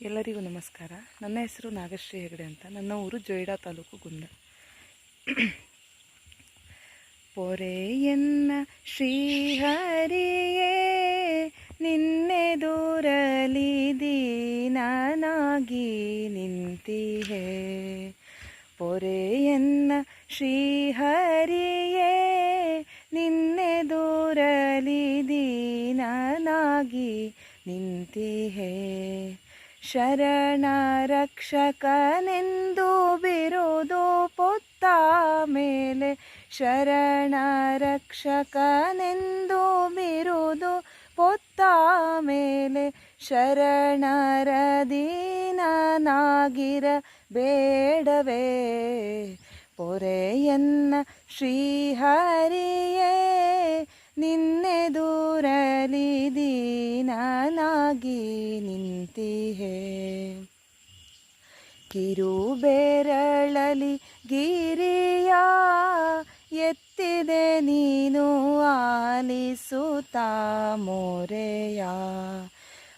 ಎಲ್ಲರಿಗೂ ನಮಸ್ಕಾರ. ನನ್ನ ಹೆಸರು ನಾಗಶ್ರೀ ಹೆಗಡೆ ಅಂತ. ನನ್ನ ಊರು ಜೊಯ್ಡಾ ತಾಲೂಕು ಗುಂದ. ಪೊರೆಯನ್ನ ಶ್ರೀಹರಿಯೇ ನಿನ್ನೆದುರಲಿ ದೀನನಾಗಿ ನಿಂತಿಹೆ. ಪೊರೆಯನ್ನ ಶ್ರೀಹರಿಯೇ ನಿನ್ನೆದುರಲಿ ದೀನನಾಗಿ ನಿಂತಿಹೆ. ಶರಣ ರಕ್ಷಕನೆಂದು ಬಿರುದು ಪೊತ್ತ ಮೇಲೆ, ಶರಣ ರಕ್ಷಕನೆಂದು ಬಿರುದು ಪೊತ್ತ ಮೇಲೆ, ಶರಣರ ದೀನನಾಗಿರ ಬೇಡವೇ. ಪೊರೆಯನ್ನ ಶ್ರೀಹರಿಯೇ ನಿನ್ನೆದುರಲಿ ದೀನನಾಗಿ ನಿಂತಿಹೆ. ಕಿರುಬೆರಳಲಿ ಗಿರಿಯ ಎತ್ತಿದೆ ನೀನು ಆಲಿಸುತ್ತಾ ಮೊರೆಯ.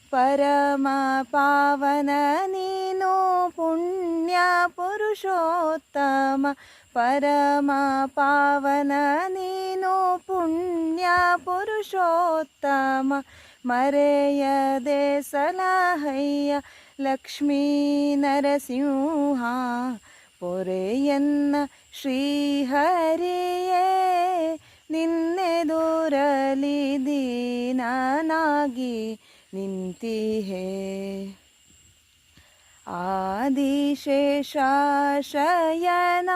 ಪರಮ ಪಾವನ ನೀನು ಪುಣ್ಯ ಪುರುಷೋತ್ತಮ, ಪರಮ ಪಾವನ ನೀನು ಪುಣ್ಯ ಪುರುಷೋತ್ತಮ. ಮರೆಯದೆ ಸಲಹಯ್ಯ ಲಕ್ಷ್ಮೀ ನರಸಿಂಹ. ಪೊರೆಯನ್ನ ಶ್ರೀಹರಿಯೇ ನಿನ್ನೆದುರಲಿ ದೀನನಾಗಿ ನಿಂತಿಹೆ. ಆದಿಶೇಷಶಯನ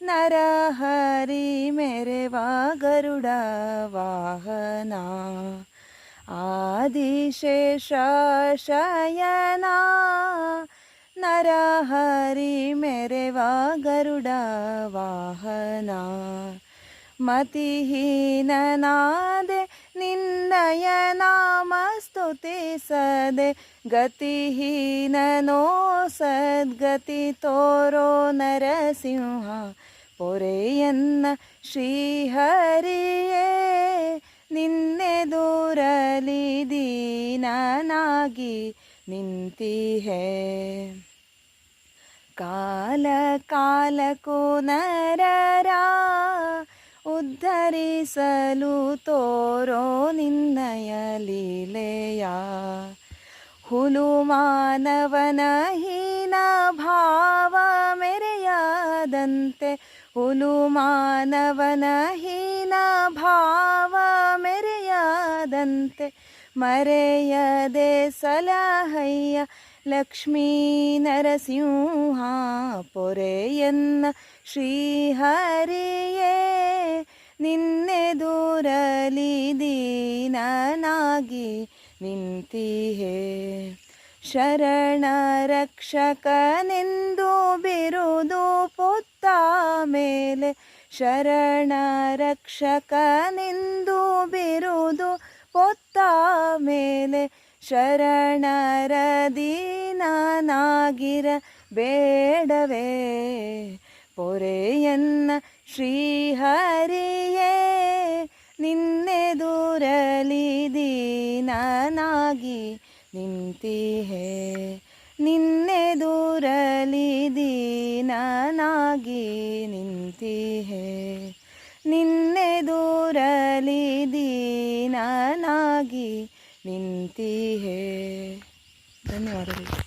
ನರಹರಿ ಮೆರೆವ ಗರುಡ ವಾಹನ. ಆದಿಶೇಷಶಯನ ನರಹರಿ ಮೆರೆವ ಗರುಡ ವಾಹನ. ಮತಿಹೀನನಾದೆ ನಿನ್ನಯ ನಾಮ ಸ್ತುತಿಸದೆ, ಗತಿಹೀನನೋ ಸದ್ಗತಿ ತೋರೋ ನರಸಿಂಹ. ಪೊರೆಯನ್ನ ಶ್ರೀಹರಿಯೇ ನಿನ್ನೆದುರಲಿ ದೀನನಾಗಿ ನಿಂತಿಹೆ. ಕಾಲ ಕಾಲಕ್ಕೂ ನರರ ಉದ್ಧರಿಸಲು ತೋರೋ ನಿನ್ನಯ ಲೀಲೆಯ. ಹುಲು ಮಾನವನ ಹೀನ ಭಾವ ಮೆರೆಯದಂತೆ, ಹುಲು ಮಾನವನ ಹೀನ ಭಾವ ಮೆರೆಯದಂತೆ. ಮರೆಯದೆ ಸಲಹಯ್ಯ ಲಕ್ಷ್ಮೀ ನರಸಿಂಹ. ಪೊರೆಯನ್ನ ಶ್ರೀಹರಿಯೇ ನಿನ್ನೆದುರಲಿ ದೀನನಾಗಿ ನಿಂತಿಹೆ. ಶರಣ ರಕ್ಷಕನೆಂದು ಬಿರುದು ಪೊತ್ತ ಮೇಲೆ, ಶರಣ ರಕ್ಷಕನೆಂದು ಬಿರುದು ಪೊತ್ತ ಮೇಲೆ, ಶರಣರ ದೀನನಾಗಿರ ಬೇಡವೇ. ಪೊರೆಯನ್ನ ಶ್ರೀಹರಿಯೇ ನಿನ್ನೆದುರಲಿ ದೀನನಾಗಿ ನಿಂತಿಹೆ. ನಿನ್ನೆದುರಲಿ ದೀನನಾಗಿ ನಿಂತಿಹೆ. ನಿನ್ನೆದುರಲಿ ದೀನನಾಗಿ ನಿಂತಿಹೆ. ಧನ್ಯವಾದಗಳು.